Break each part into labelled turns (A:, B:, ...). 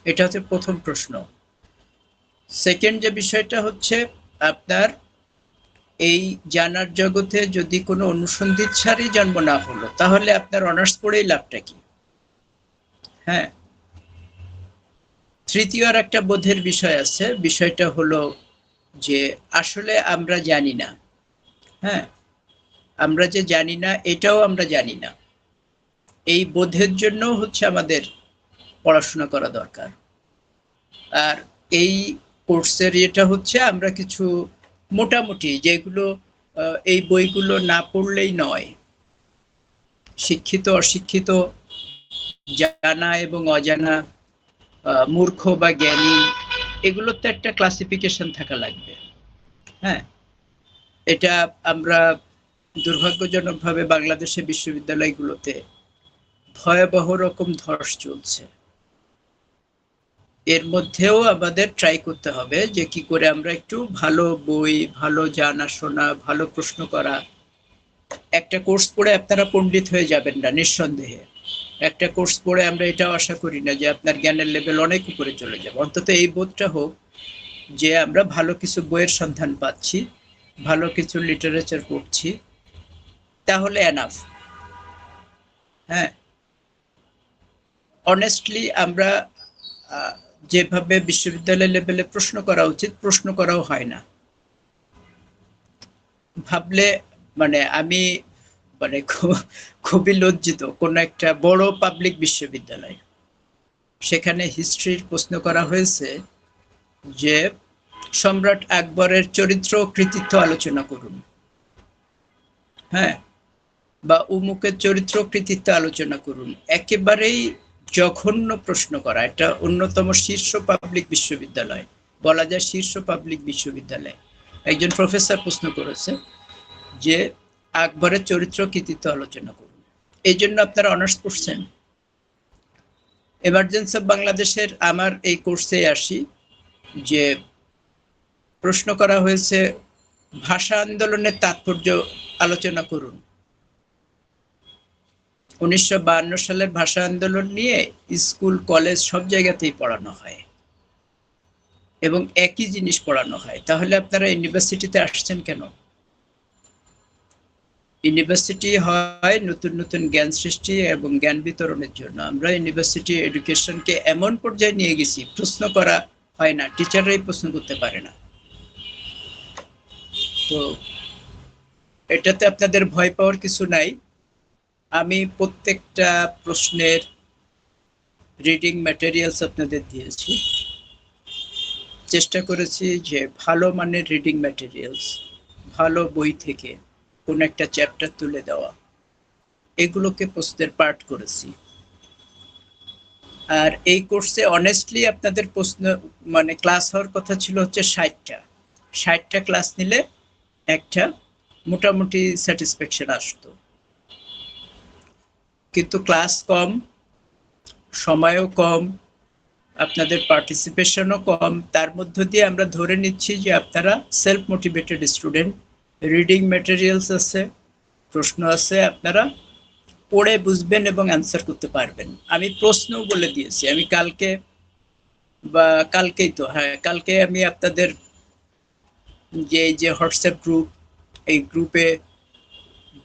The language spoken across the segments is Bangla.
A: এটা হচ্ছে প্রথম প্রশ্ন। সেকেন্ড যে বিষয়টা হচ্ছে, আপনার এই জানার জগতে যদি কোনো অনুসন্ধিৎসারই জন্ম না হলো, তাহলে আপনার অনার্স পড়েই লাভটা কি? হ্যাঁ। তৃতীয় আর একটা বোধের বিষয় আছে, বিষয়টা হলো যে আসলে আমরা জানি না। হ্যাঁ, আমরা যে জানি না এটাও আমরা জানি না, এই বোধের জন্য হচ্ছে আমাদের পড়াশোনা করা দরকার। আর এই কোর্সের এটা হচ্ছে আমরা কিছু মোটামুটি যেগুলো এই বইগুলো না পড়লেই নয়, শিক্ষিত অশিক্ষিত, জানা এবং অজানা, মূর্খ বা জ্ঞানী, এগুলোর তো একটা ক্লাসিফিকেশন থাকা লাগবে। হ্যাঁ, এটা আমরা দুর্ভাগ্যজনকভাবে বাংলাদেশের বিশ্ববিদ্যালয়গুলোতে ভয়াবহ রকম ধস চলছে। এর মধ্যেও আমাদের ট্রাই করতে হবে যে কি করে আমরা একটু ভালো বই, ভালো জানাশোনা, ভালো প্রশ্ন করা। একটা কোর্স পড়ে আপনারা পণ্ডিত হয়ে যাবেন না, নিঃসন্দেহে। একটা কোর্স পড়ে আমরা এটাও আশা করি না যে আপনার জ্ঞানের লেভেল অনেক উপরে চলে যাবে। অন্তত এই বোধটা হোক যে আমরা ভালো কিছু বইয়ের সন্ধান পাচ্ছি, ভালো কিছু লিটারেচার পড়ছি, তাহলে এনাফ। হ্যাঁ, অনেস্টলি আমরা যেভাবে বিশ্ববিদ্যালয় লেভেলে প্রশ্ন করা উচিত প্রশ্ন করাও হয় না। ভাবলে মানে আমি মানে খুবই লজ্জিত, কোন একটা বড় পাবলিক বিশ্ববিদ্যালয়, সেখানে হিস্ট্রির প্রশ্ন করা হয়েছে যে সম্রাট আকবরের চরিত্র ও কৃতিত্ব আলোচনা করুন। হ্যাঁ, বা উমুকের চরিত্র কৃতিত্ব আলোচনা করুন। একেবারেই জঘন্য প্রশ্ন করা। এটা অন্যতম শীর্ষ পাবলিক বিশ্ববিদ্যালয়, বলা যায় শীর্ষ পাবলিক বিশ্ববিদ্যালয়। একজন প্রফেসর প্রশ্ন করেছে যে আকবরের চরিত্র কৃতিত্ব আলোচনা করুন। এই জন্য আপনারা অনার্স পড়ছেন। এমার্জেন্সি অফ বাংলাদেশের আমার এই কোর্সে আসি, যে প্রশ্ন করা হয়েছে ভাষা আন্দোলনের তাৎপর্য আলোচনা করুন। 1952 সালের ভাষা আন্দোলন নিয়ে স্কুল কলেজ সব জায়গাতেই পড়ানো হয় এবং একই জিনিস পড়ানো হয়। তাহলে আপনারা ইউনিভার্সিটিতে আসছেন কেন? ইউনিভার্সিটি হয় নতুন নতুন জ্ঞান সৃষ্টি এবং জ্ঞান বিতরণের জন্য। আমরা ইউনিভার্সিটি এডুকেশনকে এমন পর্যায়ে নিয়ে গেছি, প্রশ্ন করা হয় না, টিচাররাই প্রশ্ন করতে পারে না। তো এটাতে আপনাদের ভয় পাওয়ার কিছু নাই। আমি প্রত্যেকটা প্রশ্নের রিডিং ম্যাটেরিয়ালস আপনাদের দিয়েছি। চেষ্টা করেছি যে ভালো মানের রিডিং ম্যাটেরিয়ালস, ভালো বই থেকে কোন একটা চ্যাপ্টার তুলে দেওয়া, এগুলোকে প্রশ্নের পার্ট করেছি। আর এই কোর্সে অনেস্টলি আপনাদের প্রশ্ন মানে ক্লাস হওয়ার কথা ছিল হচ্ছে 60টা। 60টা ক্লাস নিলে একটা মোটামুটি স্যাটিসফ্যাকশন আসতো, কিন্তু ক্লাস কম, সময়ও কম, আপনাদের পার্টিসিপেশনও কম। তার মধ্য দিয়ে আমরা ধরে নিচ্ছি যে আপনারা self motivated student. Reading materials আছে, প্রশ্ন আছে, আপনারা পড়ে বুঝবেন এবং অ্যান্সার করতে পারবেন। আমি প্রশ্নও বলে দিয়েছি। আমি কালকে বা কালকেই তো, হ্যাঁ কালকে আমি আপনাদের যে এই যে হোয়াটসঅ্যাপ গ্রুপ, এই গ্রুপে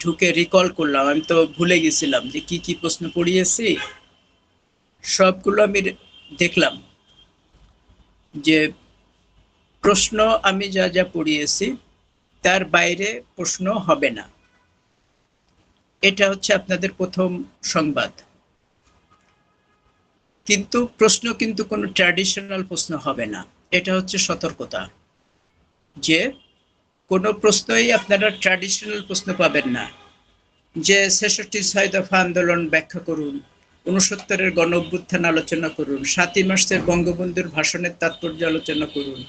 A: ঢুকে রিকল করলাম। আমি তো ভুলে গেছিলাম যে কি কি প্রশ্ন পড়িয়েছি, সবগুলো আমি দেখলাম যে প্রশ্ন আমি যা যা পড়িয়েছি তার বাইরে প্রশ্ন হবে না। এটা হচ্ছে আপনাদের প্রথম সংবাদ। কিন্তু প্রশ্ন কিন্তু কোনো ট্র্যাডিশনাল প্রশ্ন হবে না, এটা হচ্ছে সতর্কতা। যে কোনো প্রশ্নই আপনারা ট্র্যাডিশনাল প্রশ্ন পাবেন না, যে 66 ছয় দফা আন্দোলন ব্যাখ্যা করুন, 69-এর গণ অভ্যুত্থান আলোচনা করুন, 7ই মার্চের বঙ্গবন্ধুর ভাষণের তাৎপর্য আলোচনা করুন,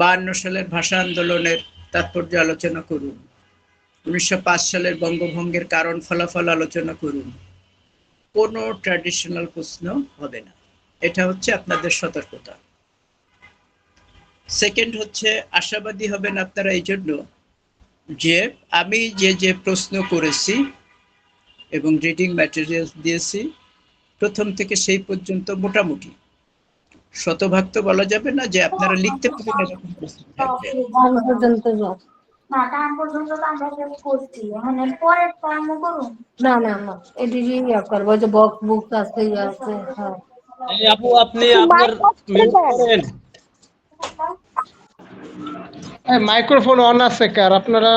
A: 52 সালের ভাষা আন্দোলনের তাৎপর্য আলোচনা করুন, 1905 সালের বঙ্গভঙ্গের কারণ ফলাফল আলোচনা করুন। কোনো ট্র্যাডিশনাল প্রশ্ন হবে না। এটা হচ্ছে আপনাদের সতর্কতা। সেকেন্ড হচ্ছে আশাবাদী হবেন আপনারা এই জন্য যে আমি যে যে প্রশ্ন করেছি এবং রিডিং ম্যাটেরিয়াল দিয়েছি প্রথম থেকে সেই পর্যন্ত মোটামুটি শতভাগ তো বলা যাবে না যে আপনারা লিখতে পারেন এরকম প্রস্তুতি থাকবে।
B: না টাইম পর্যন্ত তো আমরা শেষ করছি, মানে পরের টাইমও করুন। না না না এদিকে ইয়া করবো, যে বক্স বুক আছে ইয়া আছে। হ্যাঁ
C: এই আপু আপনি আপনার মিউট করেন।
D: মাইক্রোফোন অন আছে কার আপনারা?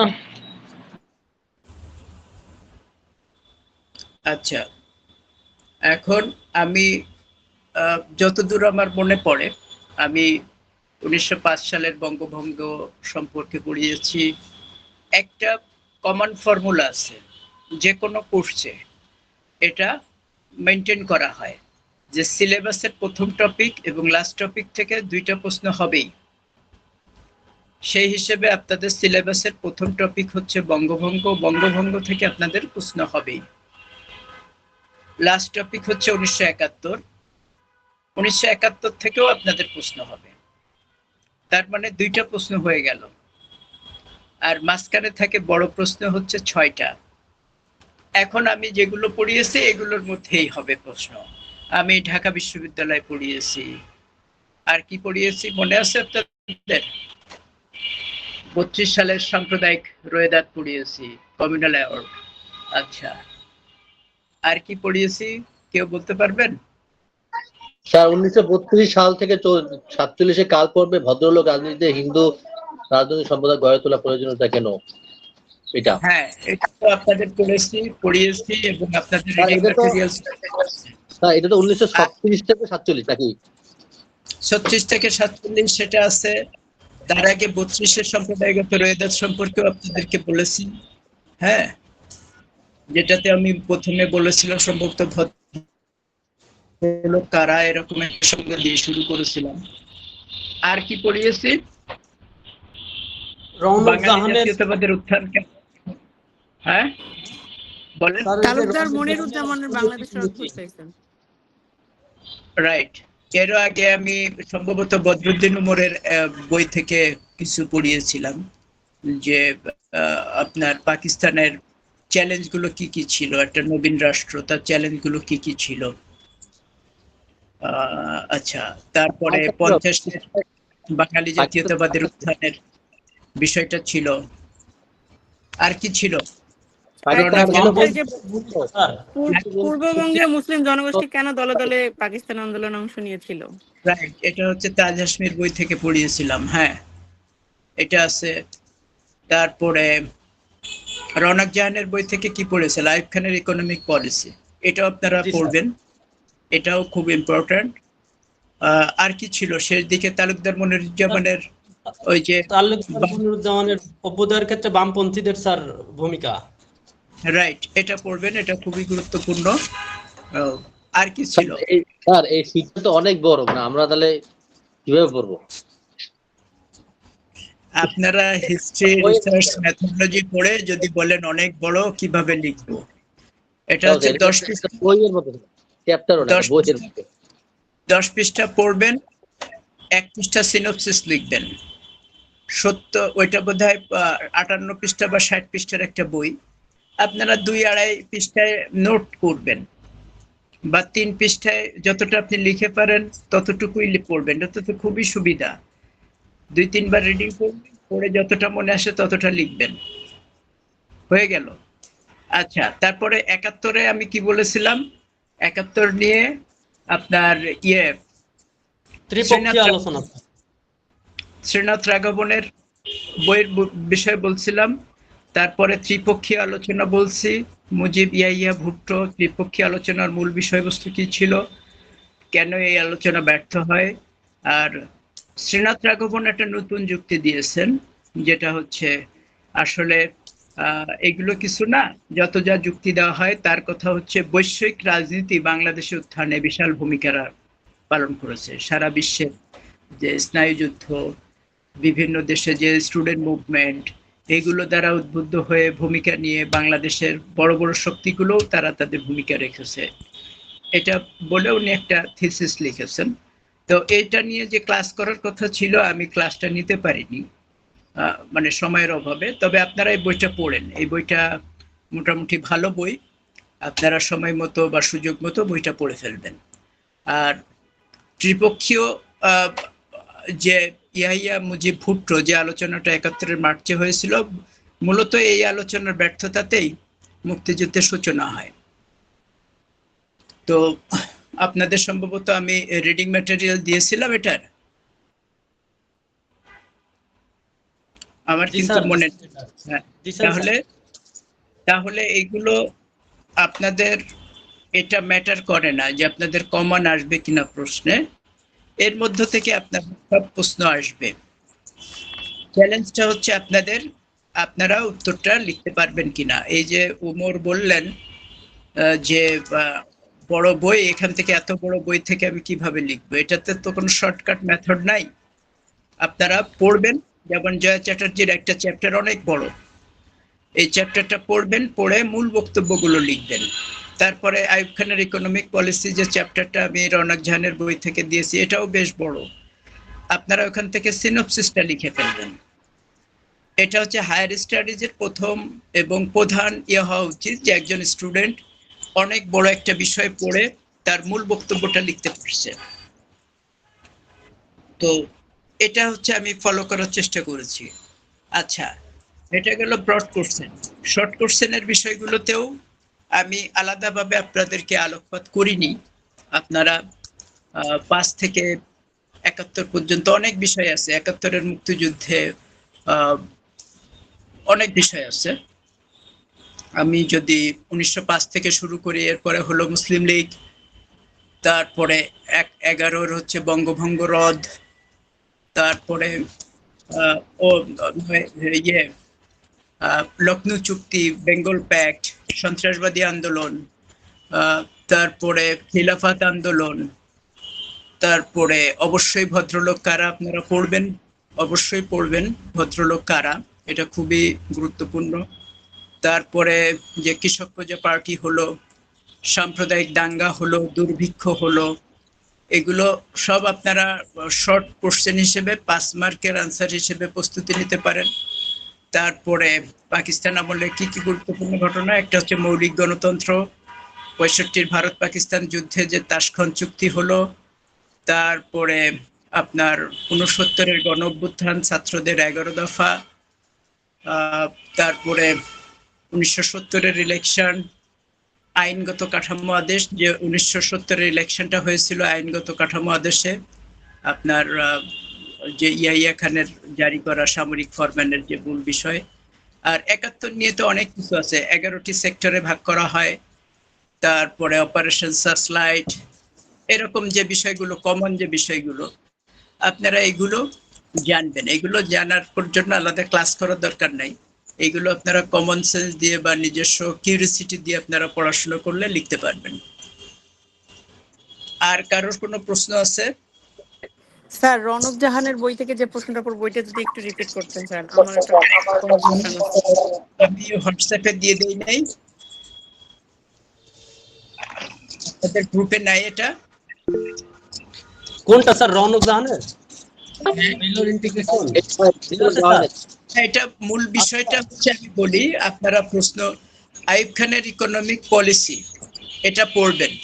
A: আচ্ছা, এখন আমি যতদূর আমার মনে পড়ে, আমি 1905 সালের বঙ্গভঙ্গ সম্পর্কে পড়িয়েছি। একটা কমন ফর্মুলা আছে যে কোনো কোর্সে, এটা মেনটেন করা হয় যে সিলেবাসের প্রথম টপিক এবং লাস্ট টপিক থেকে 2টা প্রশ্ন হবেই। সেই হিসেবে আপনাদের সিলেবাসের প্রথম টপিক হচ্ছে বঙ্গভঙ্গ, বঙ্গভঙ্গ থেকে আপনাদের প্রশ্ন হবেই। লাস্ট টপিক হচ্ছে 1971, 1971 থেকেও আপনাদের প্রশ্ন হবে। তার মানে 2টা প্রশ্ন হয়ে গেল। আর মাঝখানে থাকে বড় প্রশ্ন হচ্ছে 6টা। এখন আমি যেগুলো পড়িয়েছি এগুলোর মধ্যেই হবে প্রশ্ন। আমি ঢাকা বিশ্ববিদ্যালয়ে পড়িয়েছি। আর কি পড়িয়েছি মনে আছে আপনাদের? 32 সালের সাম্প্রদায়িক রোয়েদাদ পড়িয়েছি, কমিউনাল অ্যাওয়ার্ড। আচ্ছা, আর কি পড়িয়েছি কেউ বলতে পারবেন?
E: স্যার 1932 সাল থেকে 47 কাল পর্বে ভদ্রলোক রাজনীতিতে হিন্দু রাজনৈতিক সম্প্রদায় গড়ে তোলা প্রয়োজনীয়তা কেন, এটা?
A: হ্যাঁ, এটা তো আপনাদের পড়িয়েছি এবং আপনাদের রিডিং ম্যাটেরিয়ালস।
E: হ্যাঁ, এটা তো 1936 থেকে 47 নাকি?
A: 36 থেকে 47 সেটা আছে। তার আগে 32-এর সম্প্রদায়গত রোয়েদাদ সম্পর্কেও আপনাদেরকে বলেছি। হ্যাঁ, যেটাতে আমি প্রথমে বলেছিলাম সম্ভবত ভদ্রলোক কারা, এরকম একটা সংজ্ঞা দিয়ে শুরু করেছিলাম। আর কি পড়িয়েছি? বাঙালি জাতীয়তাবাদের উত্থান। হ্যাঁ বলেন।
F: তালুকদার মনিরুজ্জামানের বাংলাদেশের অদ্ভুত চাইছেন।
A: রাইট। এর আগে আমি সম্ভবত বদরুদ্দিন উমরের বই থেকে কিছু পড়িয়েছিলাম, যে আপনার পাকিস্তানের চ্যালেঞ্জ গুলো কি কি ছিল, একটা নবীন রাষ্ট্র, তার চ্যালেঞ্জ গুলো কি কি ছিল। আচ্ছা, তারপরে 50-এর বাঙালি জাতীয়তাবাদের উত্থানের বিষয়টা ছিল। আর কি ছিল?
F: পূর্ববঙ্গে মুসলিম জনগোষ্ঠী কেন দলে দলে পাকিস্তান আন্দোলনে অংশ নিয়েছিল?
A: রাইট, এটা হচ্ছে তাজ হাসমির বই থেকে পড়িয়েছিলাম। হ্যাঁ, এটা আছে। তারপরে রওনক জাহানের বই থেকে কি পড়েছে? আইয়ুব খানের ইকোনমিক পলিসি, এটাও আপনারা পড়বেন, এটাও খুব ইম্পর্টেন্ট। আর কি ছিল শেষ দিকে? তালুকদার মনিরুজ্জামানের ওই যে
C: মনিরুজ্জামানের অভ্যুদয়ের ক্ষেত্রে বামপন্থীদের স্যার ভূমিকা।
A: রাইট, এটা পড়বেন, এটা খুবই গুরুত্বপূর্ণ। আর কি ছিল?
E: স্যার এই শিক্ষা তো অনেক বড়, না আমরা তাহলে কিভাবে পড়বো?
A: আপনারা হিস্ট্রি রিসার্চ মেথোডোলজি পড়ে যদি বলেন অনেক বড়, কিভাবে লিখবো? এটা হচ্ছে 10 পৃষ্ঠা
E: বইয়ের মতো, চ্যাপ্টারও না, বইয়ের মতো।
A: 10 পৃষ্ঠা পড়বেন, 1 পৃষ্ঠা সিনপসিস লিখবেন। সত্য ওইটা বোধহয় 58 পৃষ্ঠা বা 60 পৃষ্ঠার একটা বই। আপনারা 2-2.5 পৃষ্ঠায় নোট করবেন, বা 3 পৃষ্ঠায় যতটা আপনি লিখে পারেন ততটুকুই পড়বেন। এটা তো খুবই সুবিধা। 2-3 বার রিডিং করবেন, পড়ে যতটা মনে আসে ততটা লিখবেন, হয়ে গেল। আচ্ছা, তারপরে 71-এ আমি কি বলেছিলাম? 71 নিয়ে আপনার
C: ত্রিপক্ষীয় আলোচনা,
A: শ্রীনাথ রাঘবনের বইয়ের বিষয় বলছিলাম। তারপরে ত্রিপক্ষীয় আলোচনা বলছি, মুজিব ইয়াহিয়া ভুট্টো ত্রিপক্ষীয় আলোচনার মূল বিষয়বস্তু কি ছিল, কেন এই আলোচনা ব্যর্থ হয়। আর শ্রীনাথ রাঘবন একটা নতুন যুক্তি দিয়েছেন, যেটা হচ্ছে আসলে এগুলো কিছু না, যত যা যুক্তি দেওয়া হয় তার কথা হচ্ছে বৈশ্বিক রাজনীতি বাংলাদেশে উত্থানে বিশাল ভূমিকা পালন করেছে। সারা বিশ্বের যে স্নায়ুযুদ্ধ, বিভিন্ন দেশে যে স্টুডেন্ট মুভমেন্ট, এগুলো দ্বারা উদ্বুদ্ধ হয়ে ভূমিকা নিয়ে বাংলাদেশের বড় বড় শক্তিগুলো তারা তাদের ভূমিকা রেখেছে, এটা বলে উনি একটা থিসিস লিখেছেন। তো এটা নিয়ে যে ক্লাস করার কথা ছিল, আমি ক্লাসটা নিতে পারিনি, মানে সময়ের অভাবে। তবে আপনারা এই বইটা পড়েন, এই বইটা মোটামুটি ভালো বই, আপনারা সময় মতো বা সুযোগ মতো বইটা পড়ে ফেলবেন। আর ত্রিপক্ষীয় আহ, যে ইয়াহিয়া মুজিব ভুট্টো যে আলোচনাটা ৭১ মার্চে হয়েছিল, মূলত এই আলোচনার ব্যর্থতাতেই মুক্তিযুদ্ধের সূচনা হয়। তো আপনাদের সম্ভবত আমি রিডিং ম্যাটেরিয়াল দিয়েছিলাম এটার, আমার
C: জি
A: কিন্তু
C: স্যার।
A: মনে নেই। হ্যাঁ,
C: জি স্যার।
A: তাহলে এইগুলো আপনাদের এটা ম্যাটার করে না যে আপনাদের কমন আসবে কিনা প্রশ্নে, এর মধ্য থেকে আপনাদের সব প্রশ্ন আসবে। চ্যালেঞ্জটা হচ্ছে আপনারা উত্তরটা লিখতে পারবেন কিনা। এই যে উমর বললেন যে বড় বই, এখান থেকে এত বড় বই থেকে আমি কিভাবে লিখবো, এটাতে তো কোনো শর্টকাট মেথড নাই। আপনারা পড়বেন, যেমন জয়া চ্যাটার্জির একটা চ্যাপ্টার অনেক বড়, এই চ্যাপ্টারটা পড়বেন, পড়ে মূল বক্তব্যগুলো লিখবেন। তারপরে আইয়ুব খানের ইকোনমিক পলিসি যে চ্যাপ্টারটা আমি রওনক জাহানের বই থেকে দিয়েছি, এটাও বেশ বড়, আপনারা ওখান থেকে সিনপসিসটা লিখে ফেলবেন। এটা হচ্ছে হায়ার স্টাডিজের প্রথম এবং প্রধান হওয়া উচিত যে একজন স্টুডেন্ট অনেক বড় একটা বিষয় পড়ে তার মূল বক্তব্যটা লিখতে পারছে। তো এটা হচ্ছে আমি ফলো করার চেষ্টা করেছি। আচ্ছা, এটা গেল ব্রড কোশ্চেন। শর্ট কোশ্চেনের বিষয়গুলোতেও আমি আলাদাভাবে আপনাদেরকে আলোকপাত করিনি। আপনারা ৫ থেকে ৭১ পর্যন্ত অনেক বিষয় আছে, ৭১-এর মুক্তিযুদ্ধে অনেক বিষয় আছে। আমি যদি ১৯০৫ থেকে শুরু করি, এরপরে হলো মুসলিম লীগ, তারপরে ১১-র হচ্ছে বঙ্গভঙ্গ রদ, তারপরে লখনৌ চুক্তি, বেঙ্গল প্যাক্ট, সন্ত্রাসবাদী আন্দোলন, তারপরে খিলাফত আন্দোলন, তারপরে অবশ্যই ভদ্রলোক কারা, আপনারা পড়বেন, অবশ্যই পড়বেন ভদ্রলোক কারা, এটা খুবই গুরুত্বপূর্ণ। তারপরে যে কৃষক প্রজা পার্টি হলো, সাম্প্রদায়িক দাঙ্গা হলো, দুর্ভিক্ষ হলো, এগুলো সব আপনারা শর্ট কোশ্চেন হিসেবে ৫ মার্কের আনসার হিসেবে প্রস্তুতি নিতে পারেন। তারপরে পাকিস্তান আমলে কি কি গুরুত্বপূর্ণ ঘটনা, একটা হচ্ছে মৌলিক গণতন্ত্র, ৬৫-র ভারত পাকিস্তান যুদ্ধে যে তাশখন্দ চুক্তি হলো, তারপরে আপনার ৬৯-এর গণ অভ্যুত্থান, ছাত্রদের ১১ দফা, তারপরে ১৯৭০-এর ইলেকশন, আইনগত কাঠামো আদেশ, যে ১৯৭০-এর ইলেকশনটা হয়েছিল আইনগত কাঠামো আদেশে, আপনার যে ইয়াহিয়া খানের জারি করা সামরিক ফরম্যানের যে মূল বিষয়। আর ৭১ নিয়ে তো অনেক কিছু আছে, ১১টি সেক্টরে ভাগ করা হয়, তারপরে অপারেশন সার্চলাইট, এরকম যে বিষয়গুলো, কমন যে বিষয়গুলো, আপনারা এগুলো জানবেন। এগুলো জানার জন্য আলাদা ক্লাস করার দরকার নাই, এগুলো আপনারা কমন সেন্স দিয়ে বা নিজস্ব কিউরিসিটি দিয়ে আপনারা পড়াশোনা করলে লিখতে পারবেন। আর কারোর কোনো প্রশ্ন আছে?
F: স্যার, রওনক জাহানের বই থেকে যে প্রশ্নটা পড়ব, বইটা যদি একটু রিপিট করতেন স্যার, আমার একটা কনফিউশন আছে।
A: আমি হোয়াটসঅ্যাপে দিয়ে দেই নাই, আপনাদের গ্রুপে নাই এটা?
C: কোনটা স্যার, রওনক জাহানের ইন্টিগ্রেশন?
A: এটা মূল বিষয়টা হচ্ছে, আমি বলি, আপনারা প্রশ্ন আইয়ুব খানের ইকোনমিক পলিসি এটা পড়বেন,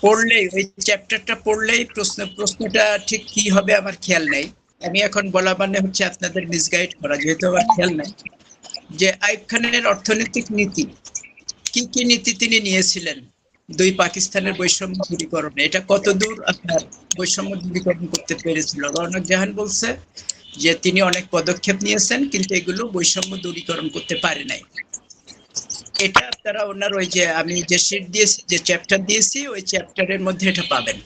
A: পড়লেই ওই চ্যাপ্টারটা পড়লেই প্রশ্নটা ঠিক কি হবে আমার খেয়াল নেই, আমি এখন বলা মানে হচ্ছে আপনাদের মিসগাইড করা, যেহেতু আমার খেয়াল নাই যে আইয়ুব খানের অর্থনৈতিক নীতি কি কি নীতি তিনি নিয়েছিলেন দুই পাকিস্তানের বৈষম্য দূরীকরণে, এটা কতদূর আপনার বৈষম্য দূরীকরণ করতে পেরেছিল। রওনক জাহান বলছে যে তিনি অনেক পদক্ষেপ নিয়েছেন কিন্তু এগুলো বৈষম্য দূরীকরণ করতে পারে নাই। এটা আপনারা ওনার ওই যে আমি যে শীট দিয়েছি, যে চ্যাপ্টার দিয়েছি, ওই চ্যাপ্টারের মধ্যে এটা পাবেন।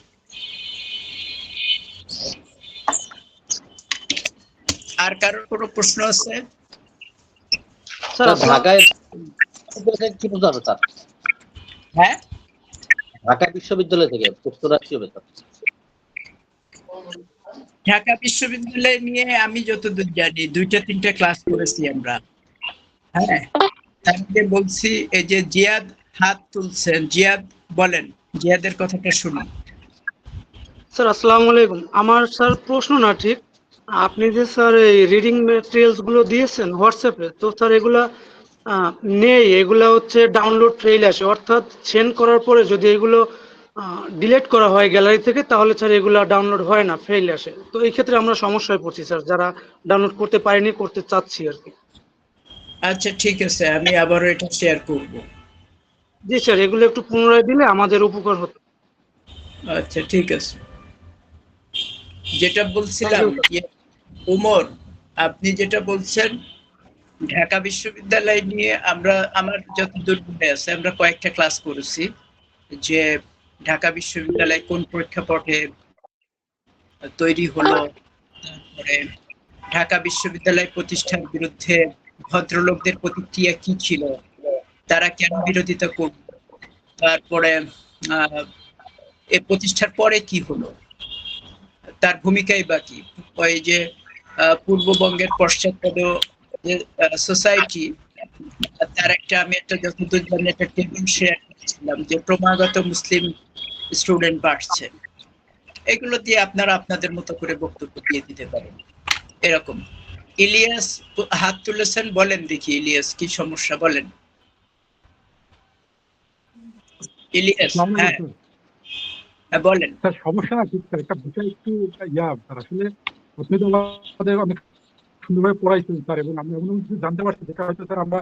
A: আর কারোর কোনো প্রশ্ন আছে?
D: স্যার
E: ঢাকায় কি প্রশ্ন আছে স্যার?
A: হ্যাঁ,
E: ঢাকা বিশ্ববিদ্যালয় থেকে প্রশ্ন রাষ্ট্রীয় বেতন।
A: ঢাকা বিশ্ববিদ্যালয় নিয়ে আমি যতদূর জানি ২-৩টা ক্লাস করেছি আমরা। হ্যাঁ, তাকে বলছি, এই যে জিয়াদ হাত তুলছেন, জিয়াদ বলেন, জিয়াদের কথাটা শুনুন।
G: স্যার আসসালামু আলাইকুম। আমার স্যার প্রশ্ন না, ঠিক আপনি যে স্যার এই রিডিং ম্যাটেরিয়ালস গুলো দিয়েছেন হোয়াটসঅ্যাপে, তো স্যার এগুলা নেই, এগুলা হচ্ছে ডাউনলোড ফেইল আসে, অর্থাৎ সেন্ড করার পরে যদি এগুলো ডিলিট করা হয় গ্যালারি থেকে, তাহলে স্যার এগুলা ডাউনলোড হয় না, ফেল আসে। তো এই ক্ষেত্রে আমরা সমস্যায় পড়ছি স্যার, যারা ডাউনলোড করতে পারিনি, করতে চাচ্ছি আর কি।
A: আচ্ছা ঠিক আছে, আমি আবারও এটা শেয়ার করব।
G: জি স্যার, এগুলো একটু পুনরায় দিলে আমাদের উপকার হতো।
A: আচ্ছা ঠিক আছে। যেটা বলছিলাম
G: Thank you,
A: ওমর, আপনি যেটা বলছেন ঢাকা বিশ্ববিদ্যালয় নিয়ে আমার যতদূর মনে আছে আমরা কয়েকটা ক্লাস করেছি যে ঢাকা বিশ্ববিদ্যালয় কোন প্রেক্ষাপটে তৈরি হলো, তারপরে ঢাকা বিশ্ববিদ্যালয় প্রতিষ্ঠার বিরুদ্ধে ভদ্রলোকদের প্রতিক্রিয়া কি ছিল, তারা কেন বিরোধিতা করল, তারপরে এ প্রতিষ্ঠার পরে কি হলো, তার ভূমিকাই বাকি। ওই যে পূর্ববঙ্গের পশ্চাৎপদ যে সোসাইটি, তার আমি একটা যতদূর জানি একটা টেবিল শেয়ার করেছিলাম যে ক্রমাগত মুসলিম স্টুডেন্ট বাড়ছে। এগুলো দিয়ে আপনারা আপনাদের মতো করে বক্তব্য দিয়ে দিতে পারেন। এরকম। ইলিয়াস হাত তুলেছেন, বলেন দেখি ইলিয়াস কি সমস্যা, বলেন ইলিয়াস। হ্যাঁ হ্যাঁ বলেন।
H: স্যার সমস্যা না, ঠিক স্যার, একটা বিষয় একটু স্যার আসলে আপনি তো আমাদের অনেক সুন্দরভাবে পড়াইছেন স্যার, এবং আমরা এমন কিছু জানতে পারছি যেটা হয়তো স্যার আমরা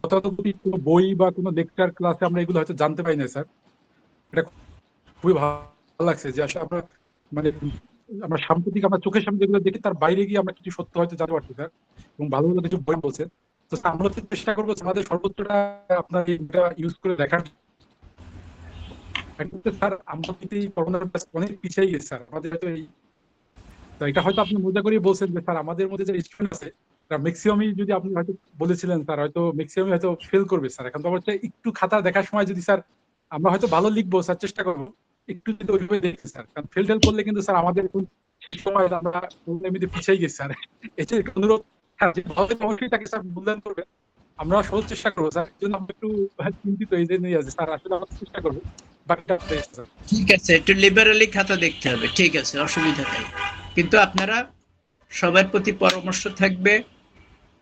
H: গতানুগতিক কোনো বই বা কোনো লেকচার ক্লাসে আমরা এগুলো হয়তো জানতে পাই না স্যার। এটা খুবই ভালো লাগছে যে আসলে আমরা মানে আমরা সাম্প্রতিক আমরা চোখের সামনে যেগুলো দেখি তার বাইরে গিয়ে আমরা কিছু সত্য হয়তো জানতে পারছি স্যার, এবং ভালো ভালো কিছু বই বলছেন। তো স্যার আমরা হচ্ছে চেষ্টা করবো আমাদের সর্বোচ্চটা আপনার এটা ইউজ করে দেখার। স্যার আমরা কিন্তু এই করোনার অনেক পিছিয়ে গেছে স্যার আমাদের, হয়তো এই তো এটা হয়তো আপনি মজা করে বলছেন যে স্যার আমাদের মধ্যে যে স্টুডেন্ট আছে তারা ম্যাক্সিমামই, যদি আপনি হয়তো বলেছিলেন স্যার, হয়তো ম্যাক্সিমামই হয়তো ফেল করবে স্যার। এখন তো হচ্ছে একটু খাতা দেখার সময় যদি স্যার আমরা হয়তো ভালো লিখবো স্যার, চেষ্টা করবো একটু যদি ওইভাবে দেখি স্যার, কারণ ফেল টেল করলে কিন্তু স্যার আমাদের সেই সময় আমরা এমনিতে পিছিয়ে গেছি স্যার। এটা একটু অনুরোধ, হ্যাঁ ভালো অবশ্যই তাকে স্যার মূল্যায়ন করবেন, আমরা সহজ চেষ্টা করবো স্যার। এই জন্য আমরা একটু চিন্তিত এই যে নিয়ে আছে স্যার, আসলে আমরা চেষ্টা করবো বাকিটা স্যার।
A: ঠিক আছে, একটু লিবারালি খাতা দেখতে হবে, ঠিক আছে, অসুবিধা নেই। কিন্তু আপনারা সবার প্রতি পরামর্শ থাকবে,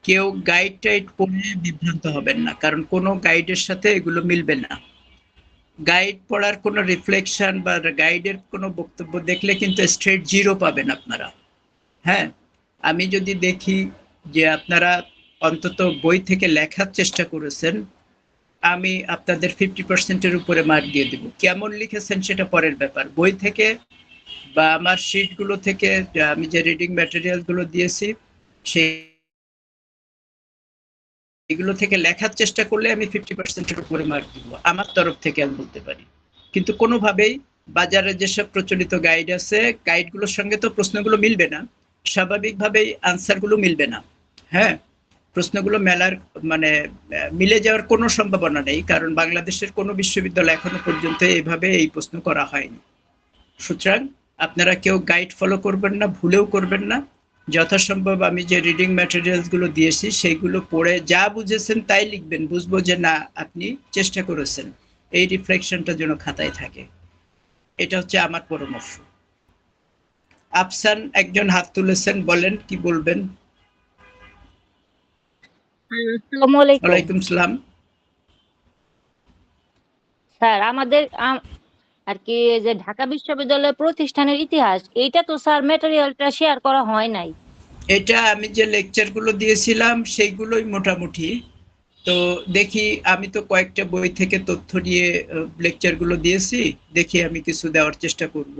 A: কেউ গাইড টাইড পড়ে বিভ্রান্ত হবেন না, কারণ কোনো গাইডের সাথে এগুলো মিলবে না। গাইড পড়ার কোনো রিফ্লেকশন বা গাইডের কোনো বক্তব্য দেখলে কিন্তু স্ট্রেট 0 পাবেন আপনারা। হ্যাঁ, আমি যদি দেখি যে আপনারা অন্তত বই থেকে লেখার চেষ্টা করেছেন, আমি আপনাদের 50%-এর উপরে মার্ক দিয়ে দেব। কেমন লিখেছেন সেটা পরের ব্যাপার। বই থেকে বা আমার শিটগুলো থেকে আমি যে রিডিং ম্যাটেরিয়াল গুলো দিয়েছি সেই এগুলো থেকে লেখার চেষ্টা করলে আমি 50%-এর উপরে মার্ক দিব, আমার তরফ থেকে আমি বলতে পারি। কিন্তু কোনোভাবেই বাজারে যেসব প্রচলিত গাইড আছে, গাইডগুলোর সঙ্গে তো প্রশ্নগুলো মিলবে না, স্বাভাবিকভাবেই আনসারগুলো মিলবে না। হ্যাঁ, প্রশ্নগুলো মেলার মানে মিলে যাওয়ার কোনো সম্ভাবনা নেই, কারণ বাংলাদেশের কোনো বিশ্ববিদ্যালয় এখনো পর্যন্ত এইভাবে এই প্রশ্ন করা হয়নি। সুতরাং আপনারা কেউ গাইড ফলো করবেন না, ভুলেও করবেন না। যথাসম্ভব আমি যে রিডিং ম্যাটেরিয়ালস গুলো দিয়েছি সেইগুলো পড়ে যা বুঝেছেন তাই লিখবেন, বুঝবো যে না আপনি চেষ্টা করেছেন, এই রিফ্লেকশনটা যেন খাতায় থাকে। এটা হচ্ছে আমার পরামর্শ। আফসান একজন হাত তুলেছেন, বলেন কি বলবেন।
I: আসসালামু আলাইকুম
A: ওয়ালাইকুম সালাম।
I: স্যার, আমাদের আর কি যে ঢাকা বিশ্ববিদ্যালয় প্রতিষ্ঠানের ইতিহাস, এইটা তো স্যার ম্যাটেরিয়ালটা শেয়ার করা হয় নাই।
A: এটা আমি যে লেকচার গুলো দিয়েছিলাম সেইগুলোই মোটামুটি। তো দেখি, আমি তো কয়েকটা বই থেকে তথ্য নিয়ে লেকচার গুলো দিয়েছি, দেখি আমি কিছু দেওয়ার চেষ্টা করব।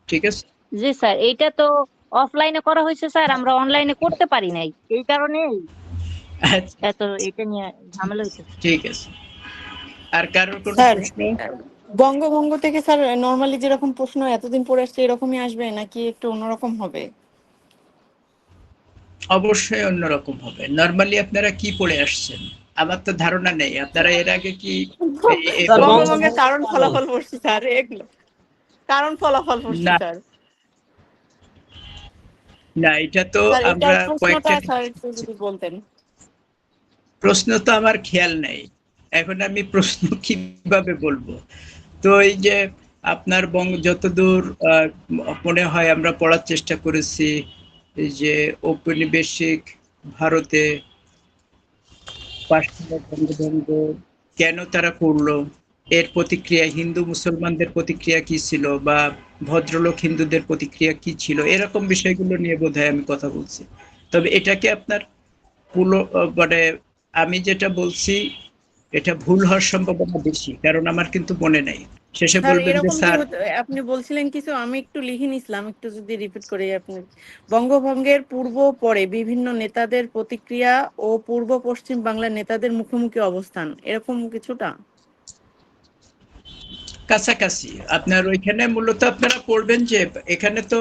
A: ঠিক আছে।
I: জি স্যার, এইটা তো অফলাইনে করা হয়েছে স্যার, আমরা অনলাইনে করতে পারি নাই, এই কারণে
A: আচ্ছা,
I: এত এটা নিয়ে ঝামেলা হয়েছে।
A: ঠিক আছে। আর কারোর কোনো
F: স্যার
A: প্রশ্ন?
F: বঙ্গভঙ্গ থেকে স্যার নরমালি যেরকম প্রশ্ন এতদিন পড়ে আসছে এরকমই আসবে নাকি একটু অন্যরকম হবে?
A: অবশ্যই অন্যরকম হবে। নরমালি আপনারা কি পড়ে আসছেন আমার তো ধারণা নেই, আপনারা এর আগে কি
F: বঙ্গভঙ্গের কারণ ফলাফল পড়ছি স্যার, এগুলো কারণ ফলাফল পড়ছি
A: না
F: স্যার।
A: না, এটা তো আমরা কয়েকটা
F: স্যার একটু যদি বলতেন।
A: প্রশ্ন তো আমার খেয়াল নেই, এখন আমি প্রশ্ন কিভাবে বলবো। তো এই যে আপনার যতদূর মনে হয় আমরা পড়ার চেষ্টা করেছি, এই যে ঔপনিবেশিক ভারতে পাঁচটা বঙ্গভঙ্গ কেন তারা করলো, এর প্রতিক্রিয়া, হিন্দু মুসলমানদের প্রতিক্রিয়া কি ছিল, বা ভদ্রলোক হিন্দুদের প্রতিক্রিয়া কি ছিল, এরকম বিষয়গুলো নিয়ে বোধহয় আমি কথা বলছি। তবে এটাকে আপনার পুরো মানে আমি যেটা বলছি এটা ভুল হওয়ার সম্ভাবনা বেশি, কারণ আমার কিন্তু মনে নেই। শেষে
F: স্যার
A: বলবেন যে
F: এরকম কি
A: স্যার
F: আপনি বলছিলেন কিছু, আমি একটু লিখে নিছিলাম, একটু যদি রিপিট করি আপনি। বঙ্গভঙ্গের পূর্ব পরে বিভিন্ন নেতাদের প্রতিক্রিয়া ও পূর্ব পশ্চিম বাংলার নেতাদের মুখোমুখি অবস্থান, এরকম কিছুটা
A: কাছাকাছি। আপনার ওইখানে মূলত আপনারা পড়বেন যে এখানে তো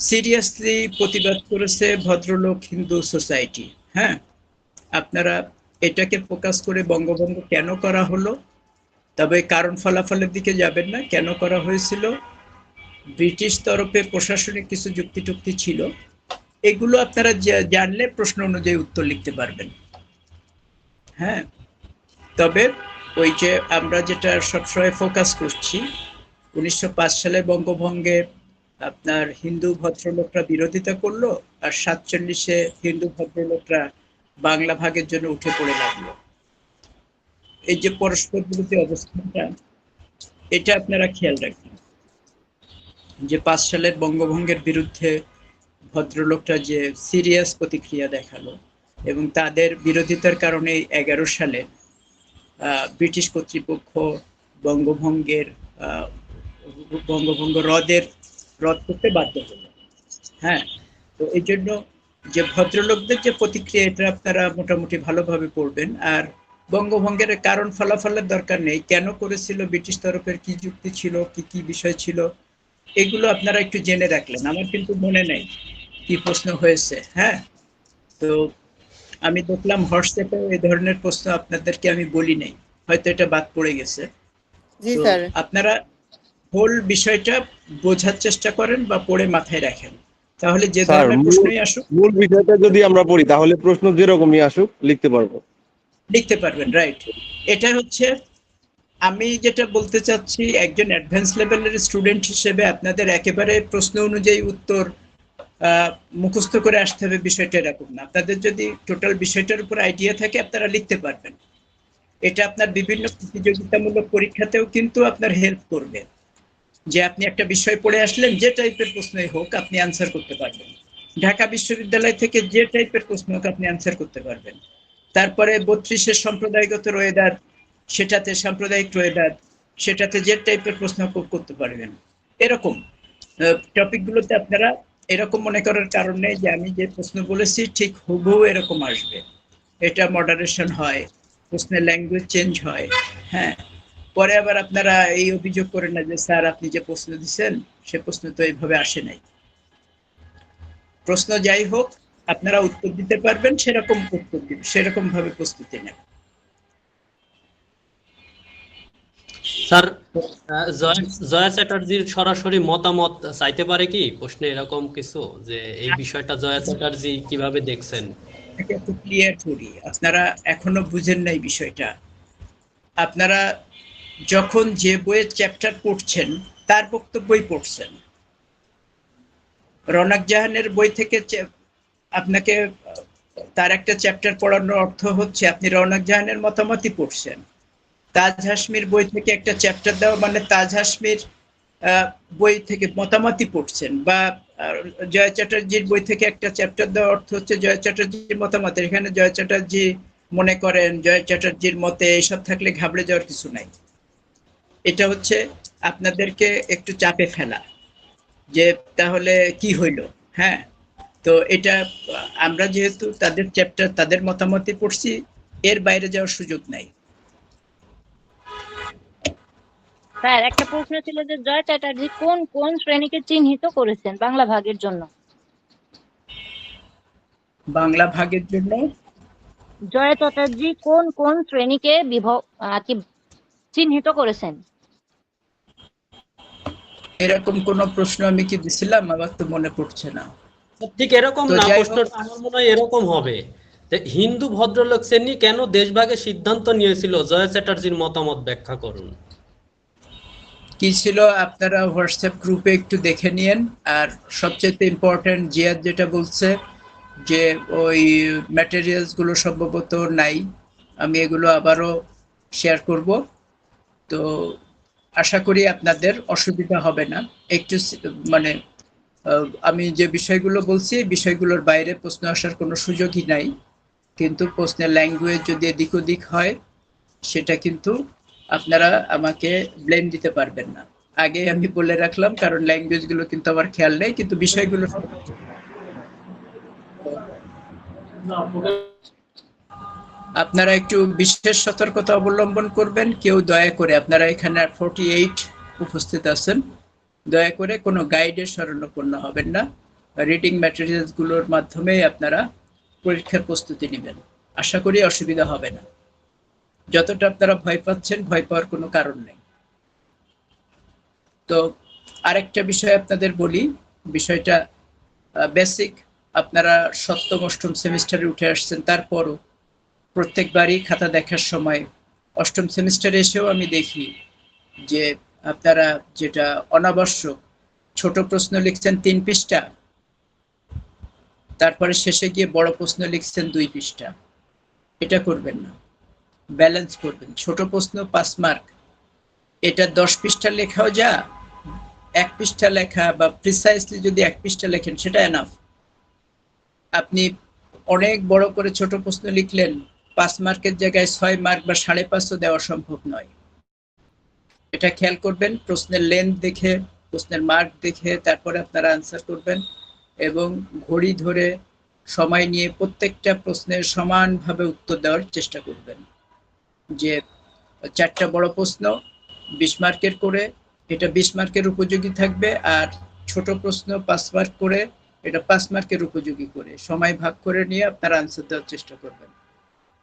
A: সিরিয়াসলি প্রতিবাদ করেছে ভদ্রলোক হিন্দু সোসাইটি। হ্যাঁ, আপনারা এটাকে ফোকাস করে বঙ্গভঙ্গ কেন করা হলো, তবে কারণ ফলাফলের দিকে যাবেন না। কেন করা হয়েছিল, ব্রিটিশ তরফে প্রশাসনিক কিছু যুক্তি টুক্তি ছিল, এগুলো আপনারা জানলে প্রশ্ন অনুযায়ী উত্তর লিখতে পারবেন। হ্যাঁ, তবে ওই যে আমরা যেটা সবসময় ফোকাস করছি, 1905 সালে বঙ্গভঙ্গে আপনার হিন্দু ভদ্রলোকরা বিরোধিতা করলো, আর 47-এ হিন্দু ভদ্রলোকরা বাংলা ভাগের জন্য উঠে পড়ে লাগলো। এই যে পরস্পর বিরোধী অবস্থানটা, এটা আপনারা খেয়াল রাখবেন যে 5 সালের বঙ্গভঙ্গের বিরুদ্ধে ভদ্রলোকটা যে সিরিয়াস প্রতিক্রিয়া দেখালো, এবং তাদের বিরোধিতার কারণে 11 সালে ব্রিটিশ কর্তৃপক্ষ বঙ্গভঙ্গের বঙ্গভঙ্গ রদ করতে বাধ্য হলো। হ্যাঁ, তো এই জন্য যে ভদ্রলোকদের যে প্রতিক্রিয়া, এটা আপনারা মোটামুটি ভালোভাবে পড়বেন। আর বঙ্গভঙ্গের কারণ ফলাফলের দরকার নেই, কেন করেছিল, ব্রিটিশ তরফের কি যুক্তি ছিল, কি কি বিষয় ছিল, এগুলো আপনারা একটু জেনে রাখলেন। আমার কিন্তু মনে নেই কি প্রশ্ন হয়েছে। হ্যাঁ, তো আমি দেখলাম হোয়াটসঅ্যাপে এই ধরনের প্রশ্ন আপনাদেরকে আমি বলি নাই, হয়তো এটা বাদ পড়ে গেছে।
F: জি
A: তো
F: স্যার।
A: আপনারা হোল বিষয়টা বোঝার চেষ্টা করেন বা পড়ে মাথায় রাখেন, তাহলে যে ধরনের প্রশ্নই আসুক
J: মূল বিষয়টা যদি আমরা পড়ি তাহলে প্রশ্ন যেরকমই আসুক লিখতে পারবো,
A: লিখতে পারবেন। রাইট, এটা হচ্ছে আমি যেটা বলতে চাচ্ছি, একজন অ্যাডভান্স লেভেলের স্টুডেন্ট হিসেবে আপনাদের একেবারে প্রশ্ন অনুযায়ী উত্তর মুখস্থ করে আসতে হবে, বিষয়টা এরকম না। আপনাদের যদি টোটাল বিষয়টার উপর আইডিয়া থাকে, আপনারা লিখতে পারবেন। এটা আপনার বিভিন্ন প্রতিযোগিতামূলক পরীক্ষাতেও কিন্তু আপনার হেল্প করবে, যে আপনি একটা বিষয় পড়ে আসলেন, যে টাইপের প্রশ্নই হোক আপনি অ্যান্সার করতে পারবেন। ঢাকা বিশ্ববিদ্যালয় থেকে যে টাইপের প্রশ্ন হোক আপনি অ্যান্সার করতে পারবেন। তারপরে 32-এর সম্প্রদায়গত রোয়েদাদ, সেটাতে সাম্প্রদায়িক রোয়েদাদ, সেটাতে যে টাইপের প্রশ্ন করতে পারবেন। এরকম টপিকগুলোতে আপনারা এরকম মনে করার কারণ নেই যে আমি যে প্রশ্ন বলেছি ঠিক হুবহু এরকম আসবে। এটা মডারেশন হয়, প্রশ্নের ল্যাঙ্গুয়েজ চেঞ্জ হয়। হ্যাঁ, পরে আবার আপনারা এই অভিযোগ করেন না যে স্যার আপনি যে প্রশ্ন দিচ্ছেন সে প্রশ্ন তো এইভাবে আসে নাই। প্রশ্ন যাই হোক আপনারা উত্তর দিতে পারবেন, সেরকম উত্তর দিন, সেরকম ভাবে প্রস্তুতি নেন।
C: স্যার জয়া চ্যাটার্জির সরাসরি মতামত চাইতে পারে কি প্রশ্নে, এরকম কিছু যে এই বিষয়টা জয়া চ্যাটার্জি কিভাবে দেখছেন?
A: একটু ক্লিয়ার করি, আপনারা এখনো বুঝেন নাই বিষয়টা। আপনারা যখন যে বইয়ের চ্যাপ্টার পড়ছেন তার বক্তব্যই পড়ছেন। রওনক জাহানের বই থেকে আপনাকে তার একটা চ্যাপ্টার পড়ানোর অর্থ হচ্ছে আপনি রওনক জাহানের মতামতই পড়ছেন। তাজ হাশমির বই থেকে একটা চ্যাপ্টার দেওয়া মানে তাজ হাশমির বই থেকে মতামতই পড়ছেন, বা জয়া চ্যাটার্জির বই থেকে একটা চ্যাপ্টার দেওয়া অর্থ হচ্ছে জয়া চ্যাটার্জির মতামত। এখানে জয়া চ্যাটার্জি মনে করেন, জয়া চ্যাটার্জির মতে এইসব থাকলে ঘাবড়ে যাওয়ার কিছু নাই। এটা হচ্ছে আপনাদেরকে একটু চাপে ফেলা যে তাহলে কি হইল। হ্যাঁ, তো এটা আমরা যেহেতু তাদের চ্যাপ্টার তাদের মতামতই পড়ছি, এর বাইরে যাওয়ার সুযোগ নাই।
I: স্যার একটা প্রশ্ন ছিল যে জয় চ্যাটার্জি কোন কোন শ্রেণীকে চিহ্নিত করেছেন বাংলা ভাগের জন্য?
A: বাংলা ভাগের জন্য
I: জয় চ্যাটার্জি কোন কোন শ্রেণীকে চিহ্নিত করেছেন?
A: এরকম কোন প্রশ্ন আমি কি দিছিলাম? আমার তো মনে পড়ছে না।
C: ঠিক এরকম না, প্রশ্নটা আমার মনে হয় এরকম হবে যে হিন্দু ভদ্রলোক শ্রেণী কেন দেশভাগের সিদ্ধান্ত নিয়েছিল, জয়া চ্যাটার্জির মতামত ব্যাখ্যা করুন।
A: কি ছিল আপনারা হোয়াটসঅ্যাপ গ্রুপে একটু দেখে নিয়েন। আর সবচেয়ে ইম্পর্টেন্ট জিয়াদ যেটা বলছে যে ওই ম্যাটেরিয়ালস গুলো সম্ভবত নাই, আমি এগুলো আবারও শেয়ার করব। তো আশা করি আপনাদের অসুবিধা হবে না। একটু মানে আমি যে বিষয়গুলো বলছি এই বিষয়গুলোর বাইরে প্রশ্ন আসার কোনো সুযোগই নাই, কিন্তু প্রশ্নের ল্যাঙ্গুয়েজ যদি এদিক ওদিক হয় সেটা কিন্তু আপনারা আমাকে ব্লেম দিতে পারবেন না। আগে আমি বলে রাখলাম, কারণ ল্যাঙ্গুয়েজ গুলো কিন্তু আমার খেয়াল নেই, কিন্তু বিষয়গুলো আপনারা একটু বিশেষ সতর্কতা অবলম্বন করবেন। কেউ দয়া করে, আপনারা এখানে 48 উপস্থিত আছেন, দয়া করে কোনো গাইডের শরণাপন্ন হবেন না। রিডিং ম্যাটেরিয়ালস গুলোর মাধ্যমে আপনারা পরীক্ষার প্রস্তুতি নেবেন। আশা করি অসুবিধা হবে না। যতটা আপনারা ভয় পাচ্ছেন, ভয় পাওয়ার কোনো কারণ নেই। তো আরেকটা বিষয় আপনাদের বলি, বিষয়টা বেসিক। আপনারা সপ্তম অষ্টম সেমিস্টারে উঠে আসছেন, তারপরও প্রত্যেকবারই খাতা দেখার সময় অষ্টম সেমিস্টারে এসেও আমি দেখি যে আপনারা যেটা অনাবশ্যক ছোট প্রশ্ন লিখছেন 3 পৃষ্ঠা, তারপরে শেষে গিয়ে বড় প্রশ্ন লিখছেন 2 পৃষ্ঠা। এটা করবেন না, ব্যালেন্স করবেন। ছোট প্রশ্ন 5 মার্ক, এটা 10 পৃষ্ঠা লেখাও যা, 1 পৃষ্ঠা লেখা বা প্রিসাইসলি যদি 1 পৃষ্ঠা লেখেন সেটা এনাফ। আপনি অনেক বড় করে ছোট প্রশ্ন লিখলেন, 5 মার্কের জায়গায় 6 মার্ক বা 5.5 দেওয়া সম্ভব নয়। এটা খেয়াল করবেন। প্রশ্নের লেন্থ দেখে, প্রশ্নের মার্ক দেখে তারপরে আপনারা আনসার করবেন, এবং ঘড়ি ধরে সময় নিয়ে প্রত্যেকটা প্রশ্নের সমানভাবে উত্তর দেওয়ার চেষ্টা করবেন। যে 4টা বড় প্রশ্ন 20 মার্কের করে, এটা 20 মার্কের উপযোগী থাকবে, আর ছোট প্রশ্ন 5 মার্ক করে, এটা 5 মার্কের উপযোগী করে সময় ভাগ করে নিয়ে আপনারা আনসার দেওয়ার চেষ্টা করবেন।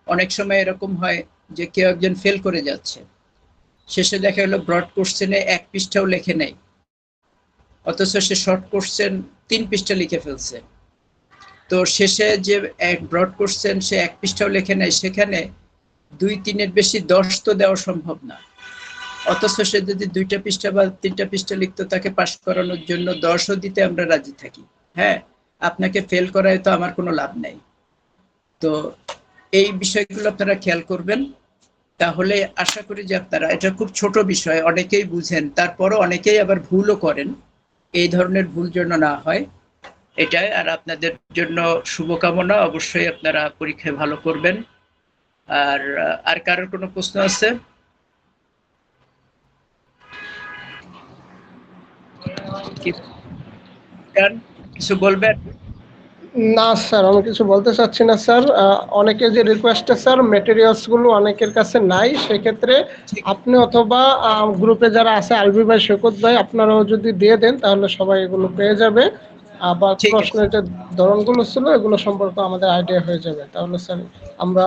A: অনেক সময় এরকম হয় যে কেউ একজন ফেল করে যাচ্ছে, শেষে দেখা গেল ব্রড কোশ্চেনে 1 পৃষ্ঠাও লেখে নেই, অথচ সে শর্ট কোশ্চেন 3 পৃষ্ঠা লিখে ফেলছে। তো শেষে যে ব্রড কোশ্চেন সে 1 পৃষ্ঠাও লেখে নাই, সেখানে 2-3-এর বেশি 10 তো দেওয়া সম্ভব না। অথচ সে যদি 2টা পৃষ্ঠা বা 3টা পৃষ্ঠা লিখতো, তাকে পাস করানোর জন্য 10ও দিতে আমরা রাজি থাকি। হ্যাঁ, আপনাকে ফেল করায় তো আমার কোনো লাভ নেই। তো এই বিষয়গুলো আপনারা খেয়াল করবেন, তাহলে আশা করি যে আপনারা, এটা খুব ছোট বিষয়, অনেকেই বুঝেন, তারপরও অনেকেই আবার ভুলও করেন। এই ধরনের ভুল যেন না হয় এটাই। আর আপনাদের জন্য শুভকামনা, অবশ্যই আপনারা পরীক্ষায় ভালো করবেন। আর কারোর কোনো প্রশ্ন আছে? কিছু বলবেন?
K: না স্যার, আমি কিছু বলতে চাচ্ছি না স্যার। অনেকে যে রিকোয়েস্টে স্যার ম্যাটেরিয়ালস গুলো অনেকের কাছে নাই, সেক্ষেত্রে আপনি অথবা গ্রুপে যারা আছে, আলবি ভাই, সৈকত ভাই, আপনারাও যদি দিয়ে দেন তাহলে সবাই এগুলো পেয়ে যাবে। আবার প্রশ্নের যে ধরনগুলো ছিল এগুলো সম্পর্কে আমাদের আইডিয়া হয়ে যাবে, তাহলে স্যার আমরা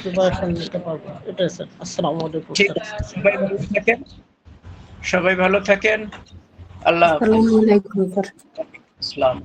K: প্রিপারেশন নিতে পারবো। এটাই স্যার। আসসালামু আলাইকুম স্যার।
A: সবাই ভালো থাকেন, সবাই ভালো থাকেন। আল্লাহ হাফেজ।
B: আসসালামু আলাইকুম স্যার।
A: আসসালাম।